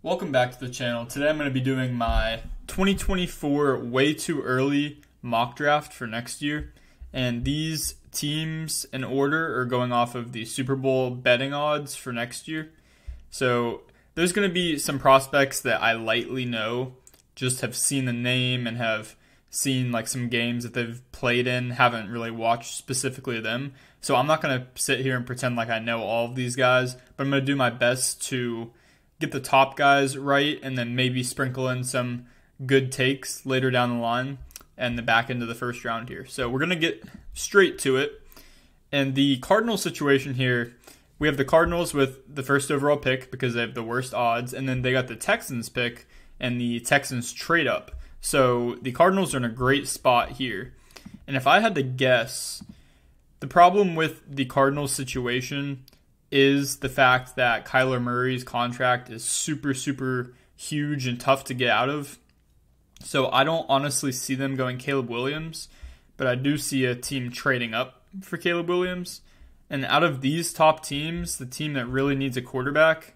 Welcome back to the channel. Today I'm going to be doing my 2024 way too early mock draft for next year. And these teams in order are going off of the Super Bowl betting odds for next year. So there's going to be some prospects that I lightly know, just have seen the name and have seen like some games that they've played in, haven't really watched specifically them. So I'm not going to sit here and pretend like I know all of these guys, but I'm going to do my best to get the top guys right and then maybe sprinkle in some good takes later down the line and the back end of the first round here. So we're going to get straight to it. And the Cardinals situation here, we have the Cardinals with the first overall pick because they have the worst odds, and then they got the Texans pick and the Texans trade up. So the Cardinals are in a great spot here. And if I had to guess, the problem with the Cardinals situation is the fact that Kyler Murray's contract is super, super huge and tough to get out of. So I don't honestly see them going Caleb Williams, but I do see a team trading up for Caleb Williams. And out of these top teams, the team that really needs a quarterback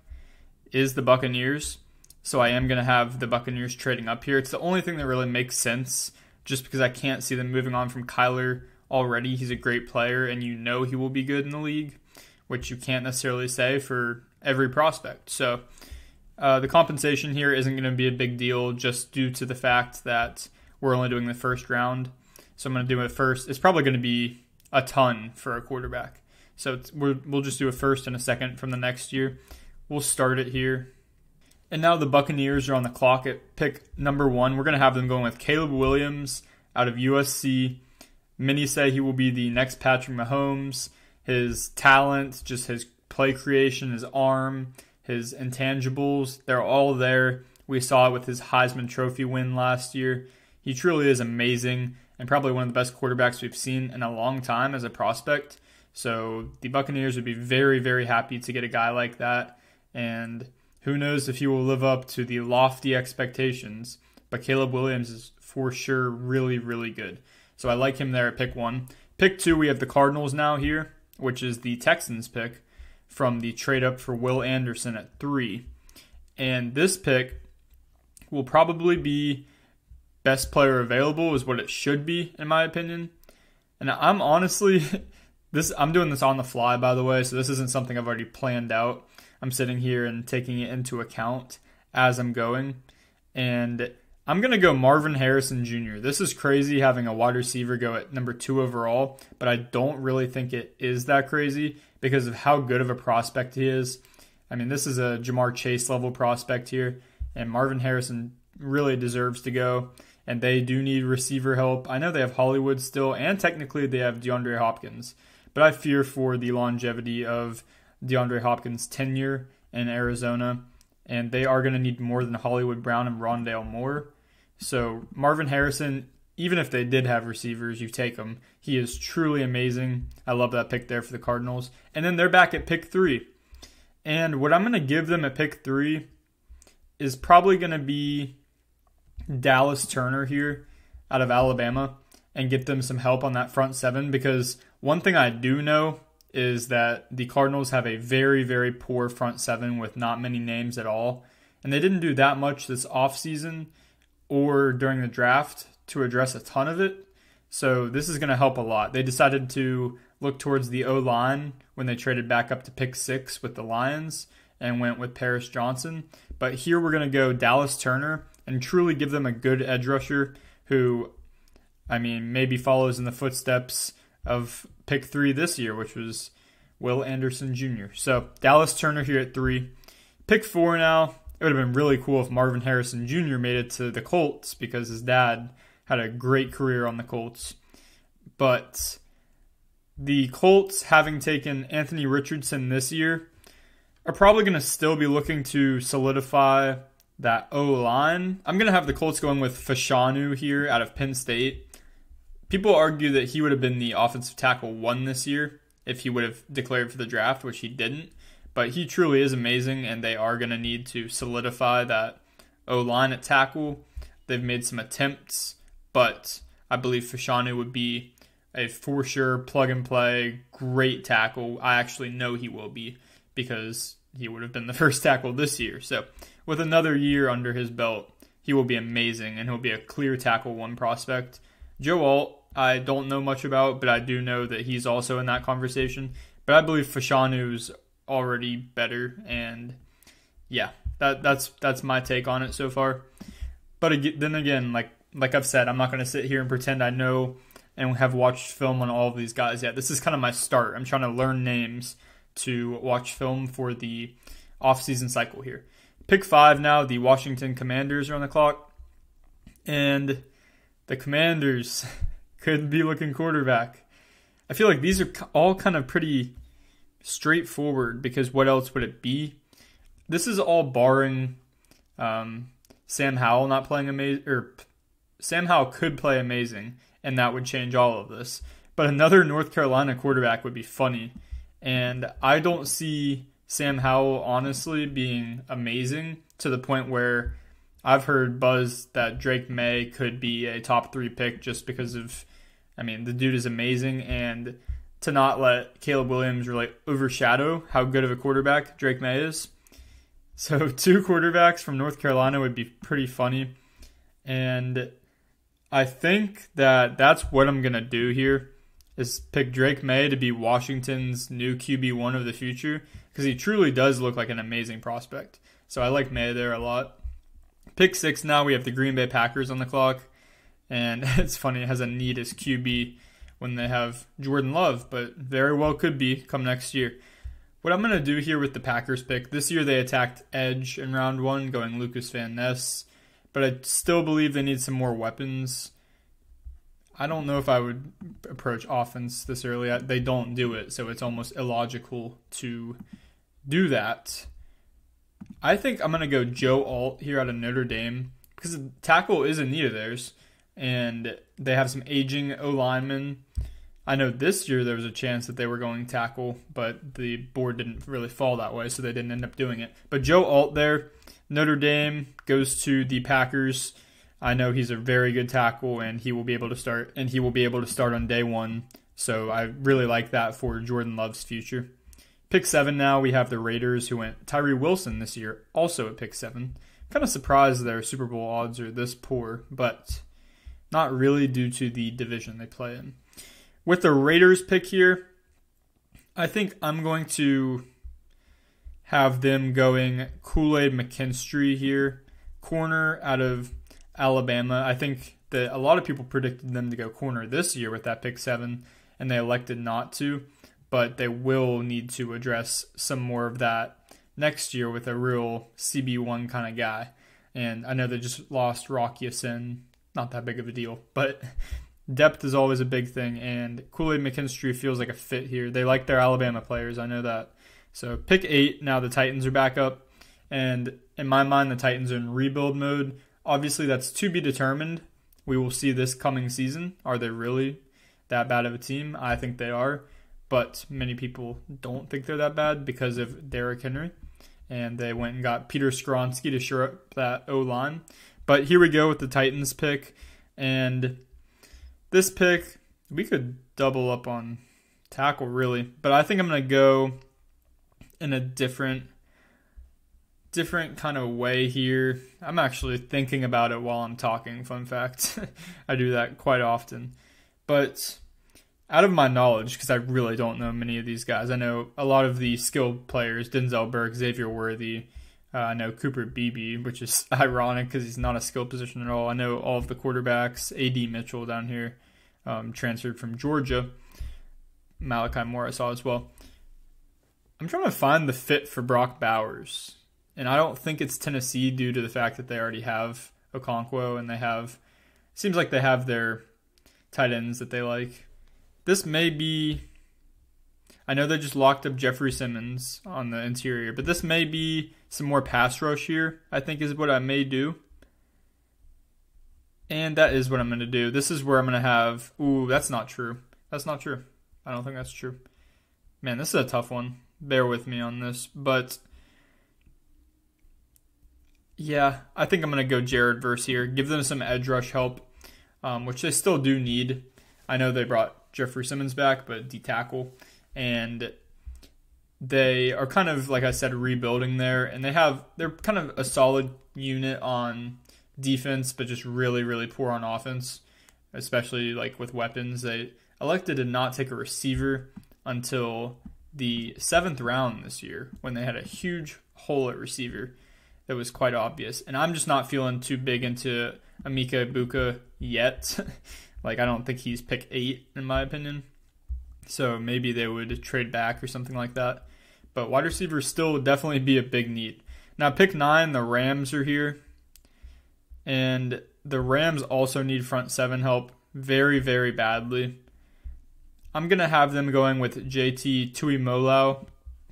is the Buccaneers. So I am going to have the Buccaneers trading up here. It's the only thing that really makes sense, just because I can't see them moving on from Kyler already. He's a great player, and you know he will be good in the league, which you can't necessarily say for every prospect. So the compensation here isn't going to be a big deal just due to the fact that we're only doing the first round. So I'm going to do it first. It's probably going to be a ton for a quarterback. So we'll just do a first and a second from the next year. We'll start it here. And now the Buccaneers are on the clock at pick number 1. We're going to have them going with Caleb Williams out of USC. Many say he will be the next Patrick Mahomes. His talent, just his play creation, his arm, his intangibles, they're all there. We saw it with his Heisman Trophy win last year. He truly is amazing and probably one of the best quarterbacks we've seen in a long time as a prospect. So the Buccaneers would be very, very happy to get a guy like that. And who knows if he will live up to the lofty expectations. But Caleb Williams is for sure really, really good. So I like him there at pick 1. Pick 2, we have the Cardinals now here, which is the Texans pick from the trade up for Will Anderson at 3. And this pick will probably be best player available is what it should be, in my opinion. And I'm honestly, I'm doing this on the fly, by the way, so this isn't something I've already planned out. I'm sitting here and taking it into account as I'm going. And I'm going to go Marvin Harrison Jr. This is crazy having a wide receiver go at number 2 overall, but I don't really think it is that crazy because of how good of a prospect he is. I mean, this is a Jamar Chase level prospect here, and Marvin Harrison really deserves to go, and they do need receiver help. I know they have Hollywood still, and technically they have DeAndre Hopkins, but I fear for the longevity of DeAndre Hopkins' tenure in Arizona, and they are going to need more than Hollywood Brown and Rondale Moore. So Marvin Harrison, even if they did have receivers, you take him. He is truly amazing. I love that pick there for the Cardinals. And then they're back at pick 3. And what I'm going to give them at pick 3 is probably going to be Dallas Turner here out of Alabama and get them some help on that front 7, because one thing I do know is that the Cardinals have a very, very poor front 7 with not many names at all. And they didn't do that much this offseason or during the draft to address a ton of it. So this is going to help a lot. They decided to look towards the O-line when they traded back up to pick 6 with the Lions and went with Paris Johnson. But here we're going to go Dallas Turner and truly give them a good edge rusher who, I mean, maybe follows in the footsteps of pick 3 this year, which was Will Anderson Jr. So Dallas Turner here at 3. Pick 4 now. It would have been really cool if Marvin Harrison Jr. made it to the Colts because his dad had a great career on the Colts. But the Colts, having taken Anthony Richardson this year, are probably going to still be looking to solidify that O-line. I'm going to have the Colts going with Fashanu here out of Penn State. People argue that he would have been the offensive tackle 1 this year if he would have declared for the draft, which he didn't. But he truly is amazing, and they are going to need to solidify that O-line at tackle. They've made some attempts, but I believe Fashanu would be a for sure plug-and-play great tackle. I actually know he will be because he would have been the first tackle this year. So with another year under his belt, he will be amazing, and he'll be a clear tackle one prospect. Joe Alt, I don't know much about, but I do know that he's also in that conversation. But I believe Fashanu's already better, and yeah, that's my take on it so far. But then again, like I've said, I'm not going to sit here and pretend I know and have watched film on all of these guys yet. This is kind of my start. I'm trying to learn names to watch film for the offseason cycle here. Pick 5 now, the Washington Commanders are on the clock. And the Commanders could be looking quarterback. I feel like these are all kind of pretty straightforward, because what else would it be? This is all barring Sam Howell not playing amazing, or Sam Howell could play amazing, and that would change all of this. But another North Carolina quarterback would be funny, and I don't see Sam Howell honestly being amazing to the point where I've heard buzz that Drake May could be a top 3 pick just because of, I mean, the dude is amazing, and to not let Caleb Williams really overshadow how good of a quarterback Drake May is. So 2 quarterbacks from North Carolina would be pretty funny. And I think that that's what I'm going to do here, is pick Drake May to be Washington's new QB1 of the future, because he truly does look like an amazing prospect. So I like May there a lot. Pick 6 now, we have the Green Bay Packers on the clock. And it's funny, it has a need as QB when they have Jordan Love, but very well could be come next year. What I'm going to do here with the Packers pick, this year they attacked edge in round 1, going Lucas Van Ness, but I still believe they need some more weapons. I don't know if I would approach offense this early. They don't do it, so it's almost illogical to do that. I think I'm going to go Joe Alt here out of Notre Dame, because tackle is a need of theirs, and they have some aging O-linemen. I know this year there was a chance that they were going tackle, but the board didn't really fall that way, so they didn't end up doing it. But Joe Alt there, Notre Dame, goes to the Packers. I know he's a very good tackle, and he will be able to start, on day 1. So I really like that for Jordan Love's future. Pick 7 now, we have the Raiders, who went Tyree Wilson this year, also at pick 7. Kind of surprised their Super Bowl odds are this poor, but not really due to the division they play in. With the Raiders pick here, I think I'm going to have them going Kool-Aid McKinstry here, corner out of Alabama. I think that a lot of people predicted them to go corner this year with that pick 7, and they elected not to, but they will need to address some more of that next year with a real CB1 kind of guy. And I know they just lost Rock Ya-Sin, not that big of a deal, but depth is always a big thing, and Kool-Aid McKinstry feels like a fit here. They like their Alabama players, I know that. So pick 8, now the Titans are back up, and in my mind, the Titans are in rebuild mode. Obviously, that's to be determined. We will see this coming season. Are they really that bad of a team? I think they are, but many people don't think they're that bad because of Derrick Henry, and they went and got Peter Skoronski to shore up that O-line. But here we go with the Titans pick, and this pick, we could double up on tackle, really. But I think I'm going to go in a different kind of way here. I'm actually thinking about it while I'm talking, fun fact. I do that quite often. But out of my knowledge, because I really don't know many of these guys, I know a lot of the skilled players, Denzel Burke, Xavier Worthy, I know Cooper Beebe, which is ironic because he's not a skilled position at all. I know all of the quarterbacks. A.D. Mitchell down here, transferred from Georgia. Malachi Moore I saw as well. I'm trying to find the fit for Brock Bowers. And I don't think it's Tennessee due to the fact that they already have Okonkwo and seems like they have their tight ends that they like. This may be, I know they just locked up Jeffrey Simmons on the interior, but this may be some more pass rush here, I think is what I may do. And that is what I'm going to do. This is where I'm going to have, that's not true. That's not true. I don't think that's true. Man, this is a tough one. Bear with me on this. But yeah, I think I'm going to go Jared Verse here. Give them some edge rush help, which they still do need. I know they brought Jeffrey Simmons back, but D-tackle. And they are kind of, like I said, rebuilding there, and they're kind of a solid unit on defense, but just really, really poor on offense, especially like with weapons. They elected to not take a receiver until the 7th round this year when they had a huge hole at receiver that was quite obvious. And I'm just not feeling too big into Emeka Egbuka yet. Like, I don't think he's pick 8 in my opinion. So maybe they would trade back or something like that. But wide receivers still would definitely be a big need. Now, pick 9, the Rams are here. And the Rams also need front 7 help very, very badly. I'm going to have them going with JT Tuimoloau.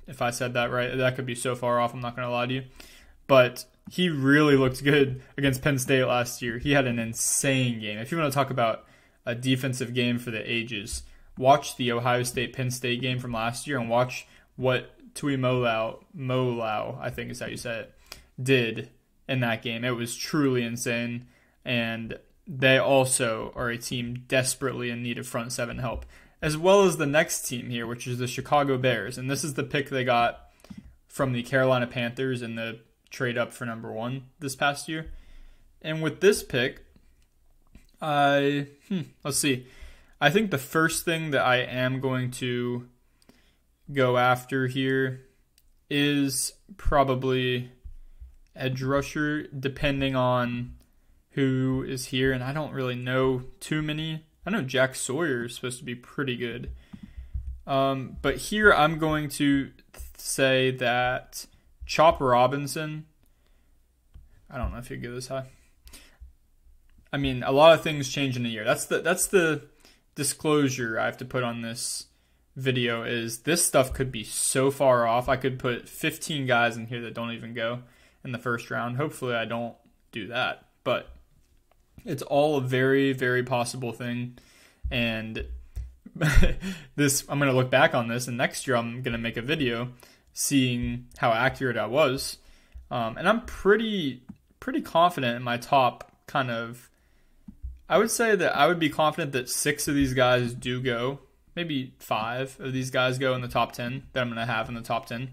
If I said that right, that could be so far off, I'm not going to lie to you. But he really looked good against Penn State last year. He had an insane game. If you want to talk about a defensive game for the ages, watch the Ohio State-Penn State game from last year and watch what Tuimoloau, I think is how you say it, did in that game. It was truly insane. And they also are a team desperately in need of front 7 help, as well as the next team here, which is the Chicago Bears. And this is the pick they got from the Carolina Panthers in the trade up for number 1 this past year. And with this pick, let's see. I think the first thing that I am going to go after here is probably edge rusher, depending on who is here. And I don't really know too many. I know Jack Sawyer is supposed to be pretty good. But here I'm going to say that Chop Robinson, I don't know if you go this high. I mean, a lot of things change in a year. That's the disclosure I have to put on this video, is this stuff could be so far off. I could put 15 guys in here that don't even go in the first round. Hopefully I don't do that. But it's all a very, very possible thing. And this, I'm going to look back on this, and next year I'm going to make a video seeing how accurate I was. And I'm pretty confident in my top kind of, I would say that I would be confident that 6 of these guys do go. Maybe 5 of these guys go in the top 10 that I'm going to have in the top 10.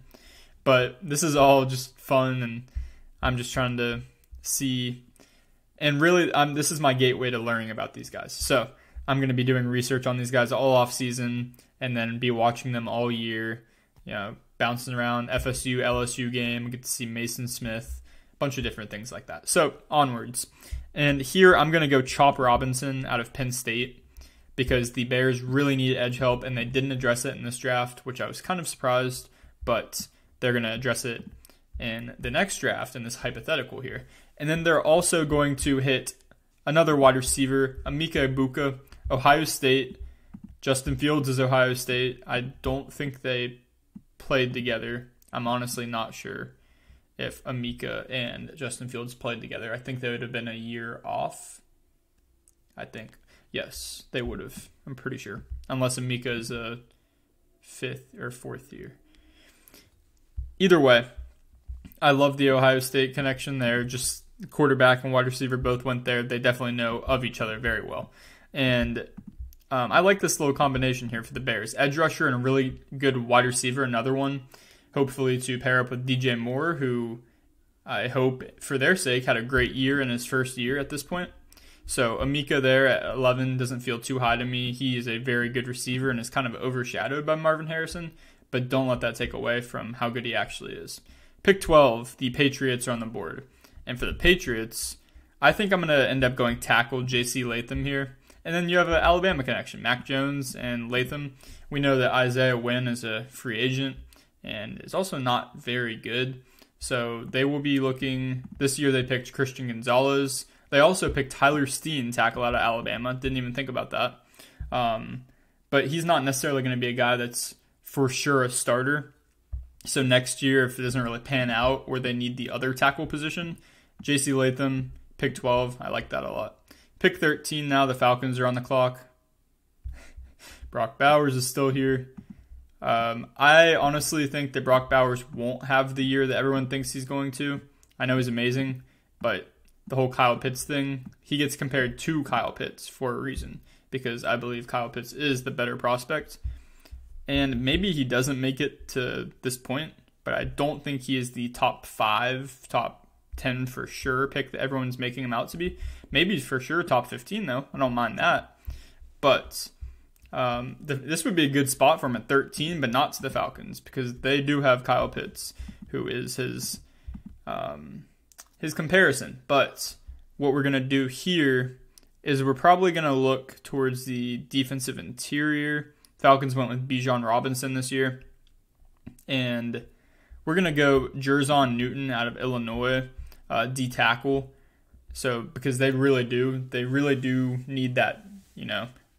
But this is all just fun, and I'm just trying to see. And really, this is my gateway to learning about these guys. So I'm going to be doing research on these guys all off season, and then be watching them all year. You know, bouncing around FSU, LSU game, get to see Mason Smith, a bunch of different things like that. So onwards. And here I'm going to go Chop Robinson out of Penn State, because the Bears really need edge help, and they didn't address it in this draft, which I was kind of surprised, but they're going to address it in the next draft in this hypothetical here. And then they're also going to hit another wide receiver, Emeka Egbuka, Ohio State. Justin Fields is Ohio State. I don't think they played together. I'm honestly not sure if Emeka and Justin Fields played together. I think they would have been a year off. I think. Yes, they would have. I'm pretty sure. Unless Emeka is a 5th or 4th year. Either way, I love the Ohio State connection there. Just quarterback and wide receiver both went there. They definitely know of each other very well. And I like this little combination here for the Bears. Edge rusher and a really good wide receiver, another one, hopefully to pair up with DJ Moore, who I hope, for their sake, had a great year in his first year at this point. So Emeka there at 11 doesn't feel too high to me. He is a very good receiver and is kind of overshadowed by Marvin Harrison, but don't let that take away from how good he actually is. Pick 12, the Patriots are on the board. And for the Patriots, I think I'm going to end up going tackle J.C. Latham here. And then you have an Alabama connection, Mac Jones and Latham. We know that Isaiah Wynn is a free agent and is also not very good. So they will be looking, this year they picked Christian Gonzalez. They also picked Tyler Steen, tackle out of Alabama. Didn't even think about that. But he's not necessarily going to be a guy that's for sure a starter. So next year, if it doesn't really pan out or they need the other tackle position, J.C. Latham, pick 12. I like that a lot. Pick 13 now. The Falcons are on the clock. Brock Bowers is still here. I honestly think that Brock Bowers won't have the year that everyone thinks he's going to. I know he's amazing, but the whole Kyle Pitts thing, he gets compared to Kyle Pitts for a reason, because I believe Kyle Pitts is the better prospect. And maybe he doesn't make it to this point, but I don't think he is the top 5, top 10 for sure pick that everyone's making him out to be. Maybe for sure top 15 though. I don't mind that. But this would be a good spot for him at 13, but not to the Falcons because they do have Kyle Pitts, who is his comparison. But what we're going to do here is we're probably going to look towards the defensive interior. Falcons went with Bijan Robinson this year. And we're going to go Jerzon Newton out of Illinois, D tackle. So because they really do need that,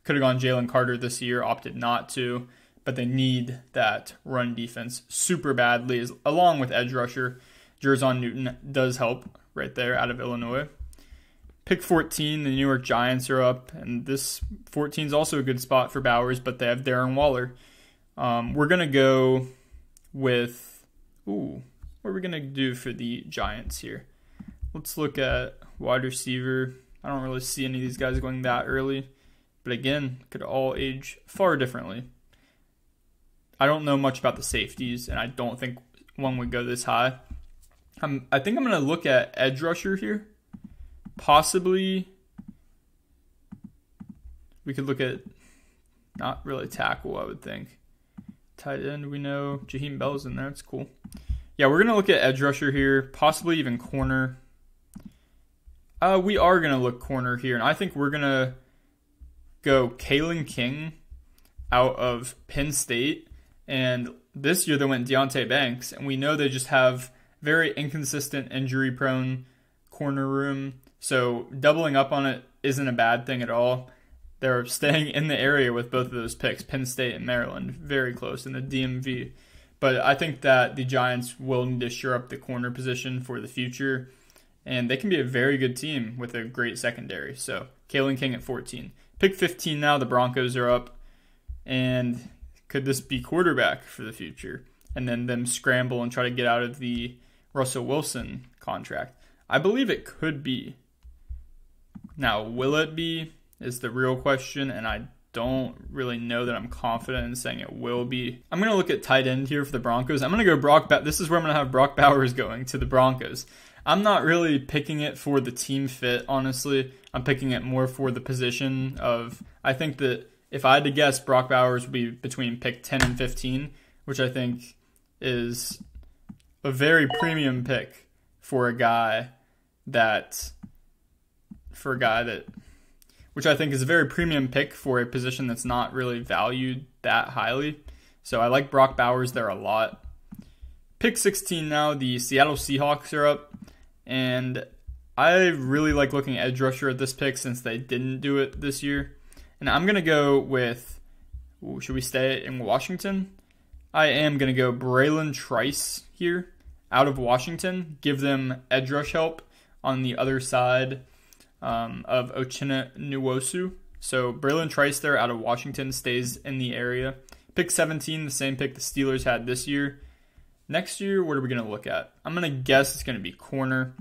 could have gone Jalen Carter this year, opted not to, but they need that run defense super badly, along with edge rusher. Jerzon Newton does help right there out of Illinois. Pick 14, the New York Giants are up, and this 14 is also a good spot for Bowers, but they have Darren Waller. We're going to go with, what are we going to do for the Giants here? Let's look at wide receiver. I don't really see any of these guys going that early, but again, could all age far differently. I don't know much about the safeties, and I don't think one would go this high. I think I'm going to look at edge rusher here. Possibly, we could look at not really tackle, I would think. Tight end, we know Jaheim Bell's in there. That's cool. Yeah, we're going to look at edge rusher here, possibly even corner. We are going to look corner here, and I think we're going to go Kalen King out of Penn State. And this year they went Deonte Banks, and we know they just have very inconsistent, injury-prone corner room. So doubling up on it isn't a bad thing at all. They're staying in the area with both of those picks, Penn State and Maryland, very close in the DMV. But I think that the Giants will need to shore up the corner position for the future, and they can be a very good team with a great secondary. So Kalen King at 14. Pick 15 now, the Broncos are up, and could this be quarterback for the future? And then them scramble and try to get out of the Russell Wilson contract. I believe it could be. Now, will it be is the real question, and I don't really know that I'm confident in saying it will be. I'm going to look at tight end here for the Broncos. I'm going to go this is where I'm going to have Brock Bowers going to the Broncos. I'm not really picking it for the team fit, honestly. I'm picking it more for the position of, I think that if I had to guess, Brock Bowers would be between pick 10 and 15, which I think is a very premium pick for a guy that, which I think is a very premium pick for a position that's not really valued that highly. So I like Brock Bowers there a lot. Pick 16 now, the Seattle Seahawks are up, and I really like looking at edge rusher at this pick since they didn't do it this year. And I'm going to go with, should we stay in Washington? I am going to go Braylon Trice here out of Washington. Give them edge rush help on the other side of Uchenna Nwosu. So Braylon Trice there out of Washington stays in the area. Pick 17, the same pick the Steelers had this year. Next year, what are we going to look at? I'm going to guess it's going to be corner.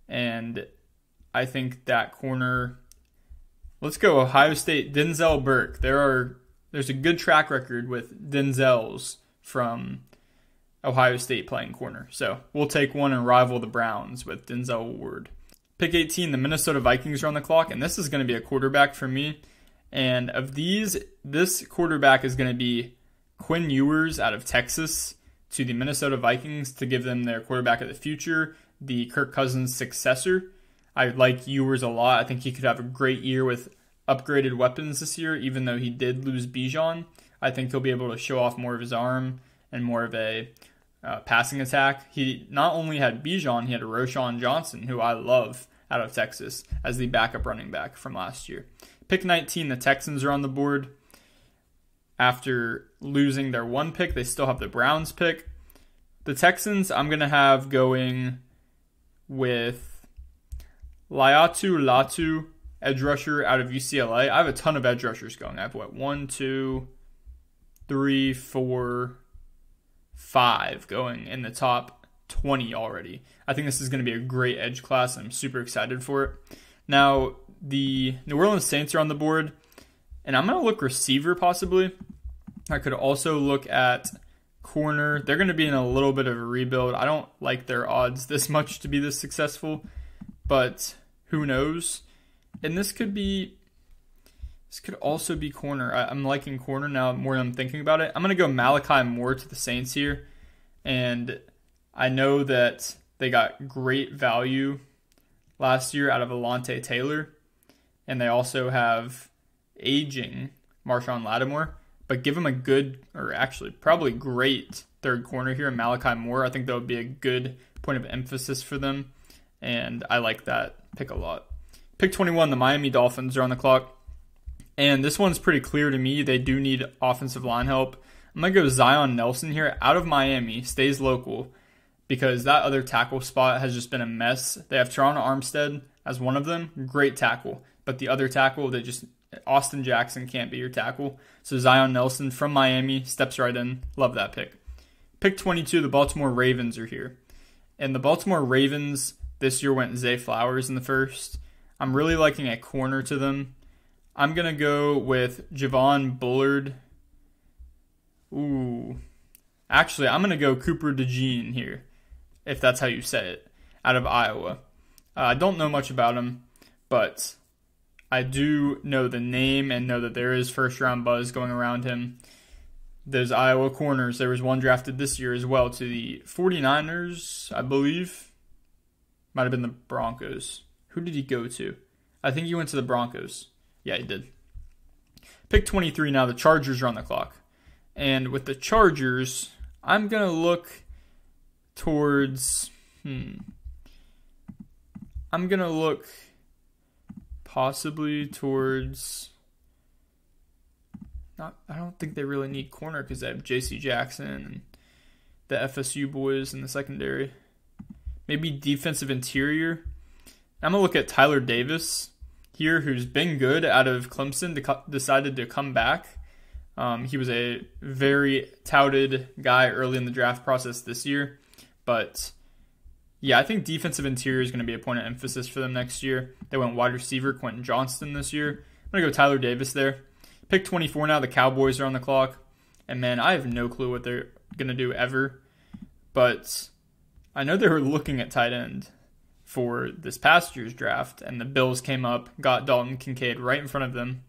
And I think that corner, let's go Ohio State, Denzel Burke. There's a good track record with Denzels from Ohio State playing corner. So we'll take one and rival the Browns with Denzel Ward. Pick 18, the Minnesota Vikings are on the clock, and this is going to be a quarterback for me. And of these, this quarterback is going to be Quinn Ewers out of Texas to the Minnesota Vikings to give them their quarterback of the future, the Kirk Cousins successor. I like Ewers a lot. I think he could have a great year with upgraded weapons this year, even though he did lose Bijan. I think he'll be able to show off more of his arm and more of a passing attack. He not only had Bijan, he had Roschon Johnson, who I love out of Texas, as the backup running back from last year. Pick 19, the Texans are on the board. After losing their one pick, they still have the Browns pick. The Texans, I'm going to have going with Laiatu Latu, edge rusher out of UCLA. I have a ton of edge rushers going. I have 1, 2, 3, 4, 5 going in the top 20 already. I think this is going to be a great edge class. I'm super excited for it. Now, the New Orleans Saints are on the board, and I'm going to look receiver possibly. I could also look at corner. They're going to be in a little bit of a rebuild. I don't like their odds this much to be this successful, but who knows? And this could also be corner. I'm liking corner now more than I'm thinking about it. I'm going to go Malachi Moore to the Saints here. And I know that they got great value last year out of Alontae Taylor. And they also have aging Marshawn Lattimore. But give him a good, or actually probably great third corner here in Malachi Moore. I think that would be a good point of emphasis for them. And I like that pick a lot. Pick 21, the Miami Dolphins are on the clock. And this one's pretty clear to me. They do need offensive line help. I'm going to go Zion Nelson here out of Miami, stays local, because that other tackle spot has just been a mess. They have Toronto Armstead as one of them, great tackle. But the other tackle, Austin Jackson can't be your tackle. So Zion Nelson from Miami steps right in. Love that pick. Pick 22, the Baltimore Ravens are here. And the Baltimore Ravens this year went Zay Flowers in the first. I'm really liking a corner to them. I'm going to go with Javon Bullard. Actually, I'm going to go Cooper DeJean here, if that's how you say it, out of Iowa. I don't know much about him, but I do know the name and know that there is first-round buzz going around him. Those Iowa corners, there was one drafted this year as well to the 49ers, I believe. Might have been the Broncos. Who did he go to? I think he went to the Broncos. Yeah, he did. Pick 23 now. The Chargers are on the clock. And with the Chargers, I'm going to look towards... I'm going to look possibly towards... I don't think they really need corner because they have J.C. Jackson and the FSU boys in the secondary. Maybe defensive interior. I'm going to look at Tyler Davis here, who's been good out of Clemson, decided to come back. He was a very touted guy early in the draft process this year. But, yeah, I think defensive interior is going to be a point of emphasis for them next year. They went wide receiver, Quentin Johnston, this year. I'm going to go Tyler Davis there. Pick 24 now. The Cowboys are on the clock. And, man, I have no clue what they're going to do ever. But I know they were looking at tight end for this past year's draft, and the Bills came up, got Dalton Kincaid right in front of them,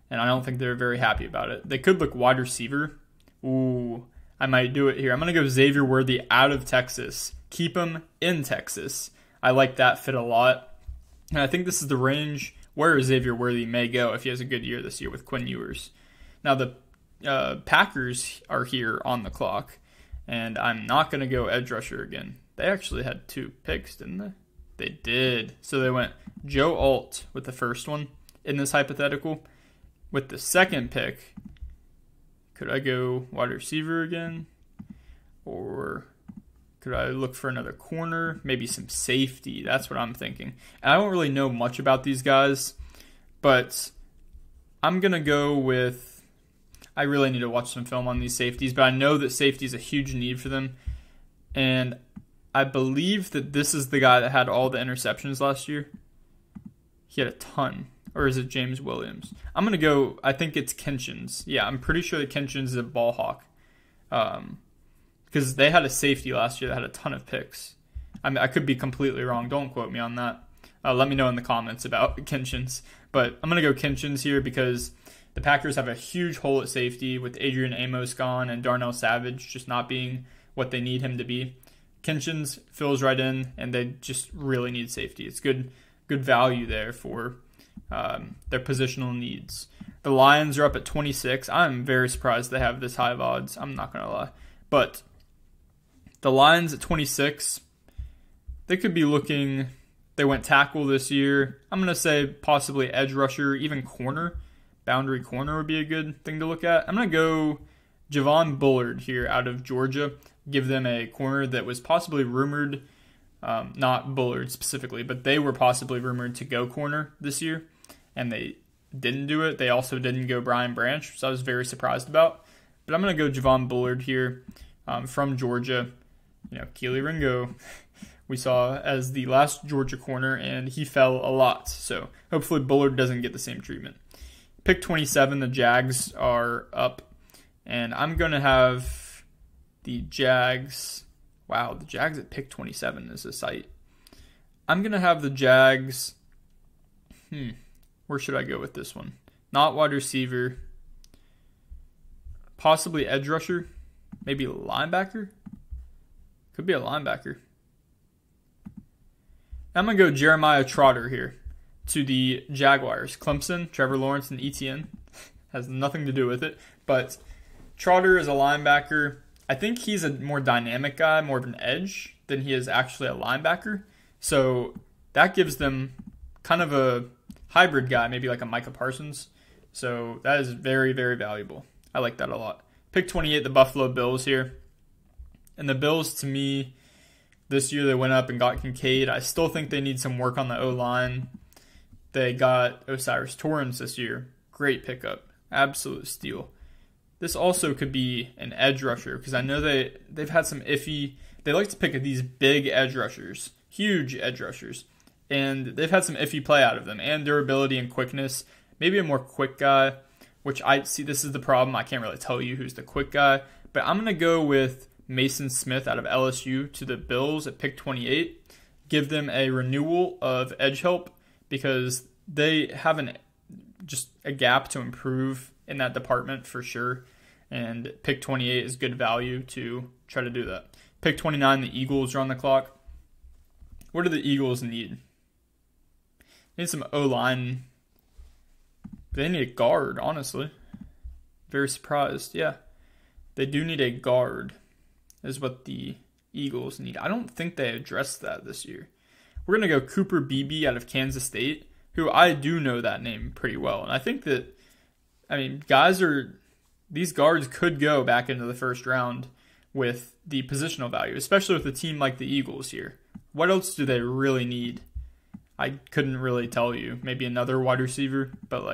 and I don't think they're very happy about it. They could look wide receiver. I might do it here. I'm going to go Xavier Worthy out of Texas. Keep him in Texas. I like that fit a lot, and I think this is the range where Xavier Worthy may go if he has a good year this year with Quinn Ewers. Now, the Packers are here on the clock, and I'm not going to go edge rusher again. They actually had 2 picks, didn't they? They did. So they went Joe Alt with the first one in this hypothetical. With the second pick, could I go wide receiver again? Or could I look for another corner? Maybe some safety. That's what I'm thinking. And I don't really know much about these guys, but I'm going to go with... I really need to watch some film on these safeties, but I know that safety is a huge need for them. And I believe that this is the guy that had all the interceptions last year. He had a ton. Or is it James Williams? I'm going to go, I think it's Kinchins. Yeah, I'm pretty sure that Kinchins is a ball hawk. Because they had a safety last year that had a ton of picks. I could be completely wrong. Don't quote me on that. Let me know in the comments about Kinchins. But I'm going to go Kinchins here because the Packers have a huge hole at safety with Adrian Amos gone and Darnell Savage just not being what they need him to be. Kinchins fills right in, and they just really need safety. It's good value there for their positional needs. The Lions are up at 26. I'm very surprised they have this high of odds. I'm not going to lie. But the Lions at 26, they could be looking... They went tackle this year. I'm going to say possibly edge rusher, even corner. Boundary corner would be a good thing to look at. I'm going to go Javon Bullard here out of Georgia. Give them a corner that was possibly rumored, not Bullard specifically, but they were possibly rumored to go corner this year, and they didn't do it. They also didn't go Brian Branch, which I was very surprised about. But I'm going to go Javon Bullard here from Georgia. Keely Ringo we saw as the last Georgia corner, and he fell a lot. So hopefully Bullard doesn't get the same treatment. Pick 27, the Jags are up. And I'm going to have the Jags. Wow, the Jags at pick 27 is a sight. I'm going to have the Jags. Where should I go with this one? Not wide receiver. Possibly edge rusher. Maybe linebacker. Could be a linebacker. I'm going to go Jeremiah Trotter here to the Jaguars. Clemson, Trevor Lawrence, and Etienne. Has nothing to do with it. But Trotter is a linebacker. I think he's a more dynamic guy, more of an edge than he is actually a linebacker. So that gives them kind of a hybrid guy, maybe like a Micah Parsons. So that is very, very valuable. I like that a lot. Pick 28, the Buffalo Bills here. And the Bills, to me, this year they went up and got Kincaid. I still think they need some work on the O-line. They got Osiris Torrance this year. Great pickup. Absolute steal. This also could be an edge rusher because I know they've had some iffy. They like to pick at these big edge rushers, huge edge rushers, and they've had some iffy play out of them and durability and quickness. Maybe a more quick guy, which I see this is the problem. I can't really tell you who's the quick guy, but I'm going to go with Mason Smith out of LSU to the Bills at pick 28. Give them a renewal of edge help because they have just a gap to improve in that department for sure. And pick 28 is good value to try to do that. Pick 29, the Eagles are on the clock. What do the Eagles need? They need some O-line. They need a guard, honestly. Very surprised. Yeah. They do need a guard is what the Eagles need. I don't think they addressed that this year. We're going to go Cooper Beebe out of Kansas State, who I do know that name pretty well. And I think that, these guards could go back into the first round with the positional value, especially with a team like the Eagles here. What else do they really need? I couldn't really tell you. Maybe another wide receiver, but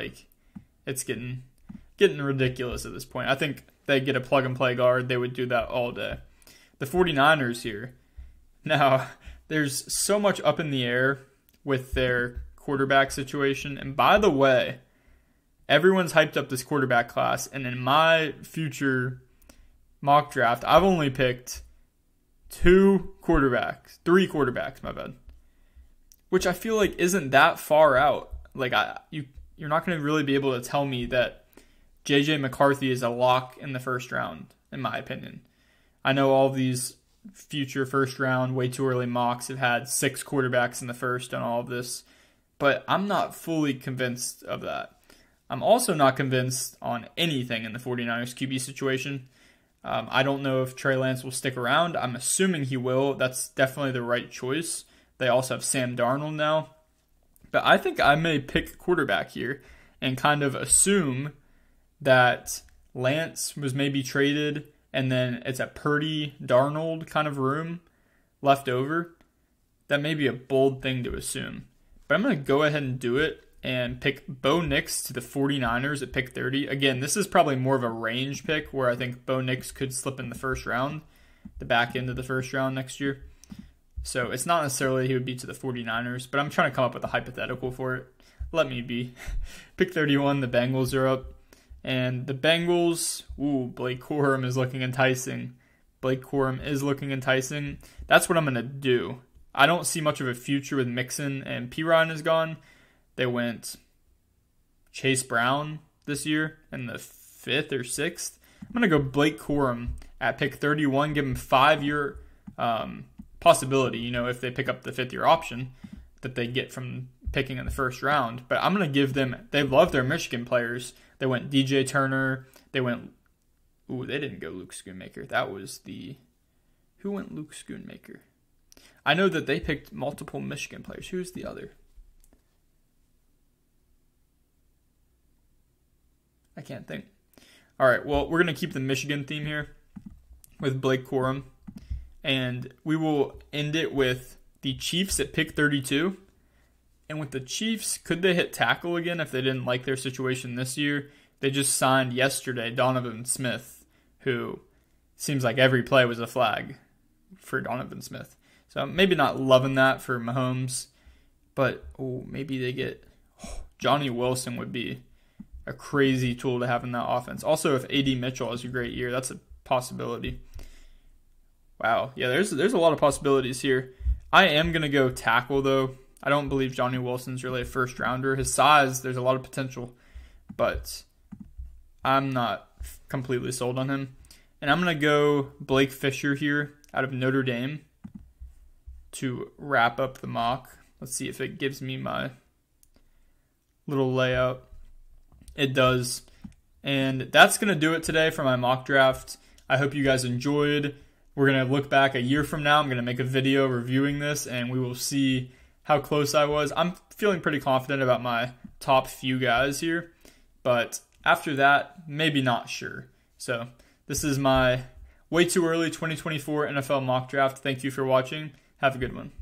it's getting ridiculous at this point. I think they get a plug-and-play guard. They would do that all day. The 49ers here. Now, there's so much up in the air with their quarterback situation. And by the way, everyone's hyped up this quarterback class. And in my future mock draft, I've only picked three quarterbacks, my bad. Which I feel like isn't that far out. You're not going to really be able to tell me that J.J. McCarthy is a lock in the first round, in my opinion. I know all these future first round, way too early mocks have had 6 quarterbacks in the first and all of this, but I'm not fully convinced of that. I'm also not convinced on anything in the 49ers QB situation. I don't know if Trey Lance will stick around. I'm assuming he will. That's definitely the right choice. They also have Sam Darnold now. But I think I may pick quarterback here and kind of assume that Lance was maybe traded and then it's a Purdy Darnold kind of room left over. That may be a bold thing to assume. But I'm going to go ahead and do it and pick Bo Nix to the 49ers at pick 30. Again, this is probably more of a range pick where I think Bo Nix could slip in the first round, the back end of the first round next year. So it's not necessarily he would be to the 49ers, but I'm trying to come up with a hypothetical for it. Let me be. Pick 31, the Bengals are up. And the Bengals, Blake Corum is looking enticing. That's what I'm going to do. I don't see much of a future with Mixon, and Perine is gone. They went Chase Brown this year in the 5th or 6th. I'm going to go Blake Corum at pick 31, give him 5-year possibility, if they pick up the 5th-year option that they get from picking in the first round. But I'm going to give them, they love their Michigan players. They went DJ Turner. They didn't go Luke Schoonmaker. Who went Luke Schoonmaker? I know that they picked multiple Michigan players. Who's the other? I can't think. All right, well, we're going to keep the Michigan theme here with Blake Corum. And we will end it with the Chiefs at pick 32. And with the Chiefs, could they hit tackle again if they didn't like their situation this year? They just signed yesterday Donovan Smith, who seems like every play was a flag for Donovan Smith. So maybe not loving that for Mahomes, but maybe they get Johnny Wilson would be a crazy tool to have in that offense. Also, if A.D. Mitchell has a great year, that's a possibility. Wow. Yeah, there's a lot of possibilities here. I am going to go tackle, though. I don't believe Johnny Wilson's really a first rounder. His size, there's a lot of potential, but I'm not completely sold on him. And I'm going to go Blake Fisher here out of Notre Dame to wrap up the mock. Let's see if it gives me my little layout. It does. And that's going to do it today for my mock draft. I hope you guys enjoyed. We're going to look back a year from now. I'm going to make a video reviewing this, and we will see how close I was. I'm feeling pretty confident about my top few guys here, but after that, maybe not sure. So this is my way too early 2024 NFL mock draft. Thank you for watching. Have a good one.